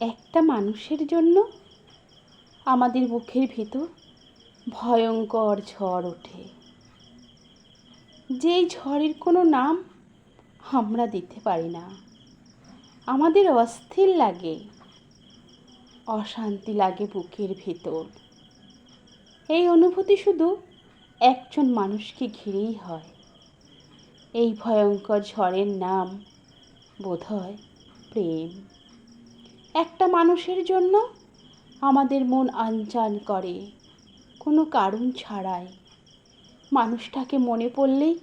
একটা মানুষের জন্য আমাদের বুকের ভিতর ভয়ঙ্কর ঝড় ওঠে, যেই ঝড়ের কোনো নাম আমরা দিতে পারি না। আমাদের অস্থির লাগে, অশান্তি লাগে বুকের ভিতর। এই অনুভূতি শুধু একজন মানুষকে ঘিরেই হয়। এই ভয়ঙ্কর ঝড়ের নাম বোধহয় প্রেম। একটা মানুষের জন্য আমাদের মন আনচান করে, কোনো কারণ ছাড়াই। মানুষটাকে মনে পড়লেই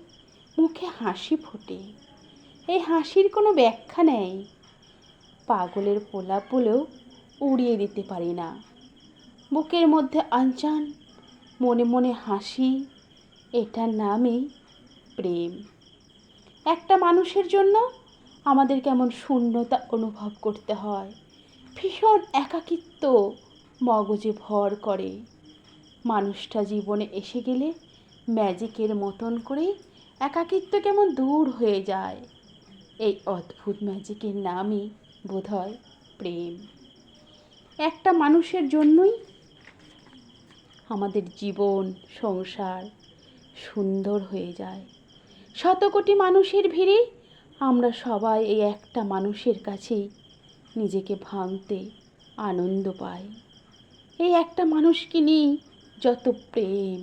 মুখে হাসি ফোটে। এই হাসির কোনো ব্যাখ্যা নেই, পাগলের পোলাপ বলেও উড়িয়ে দিতে পারি না। বুকের মধ্যে আনচান, মনে মনে হাসি, এটার নামই প্রেম। একটা মানুষের জন্য আমাদের কেমন শূন্যতা অনুভব করতে হয়, ভীষণ একাকিত্ব মগজে ভর করে। মানুষটা জীবনে এসে গেলে ম্যাজিকের মতন করে একাকিত্ব কেমন দূর হয়ে যায়। এই অদ্ভুত ম্যাজিকের নামই বোধহয় প্রেম। একটা মানুষের জন্যই আমাদের জীবন সংসার সুন্দর হয়ে যায়। শত কোটি মানুষের ভিড়ে আমরা সবাই এই একটা মানুষের কাছেই নিজেকে ভাঙতে আনন্দ পাই। এই একটা মানুষকে নিয়ে যত প্রেম।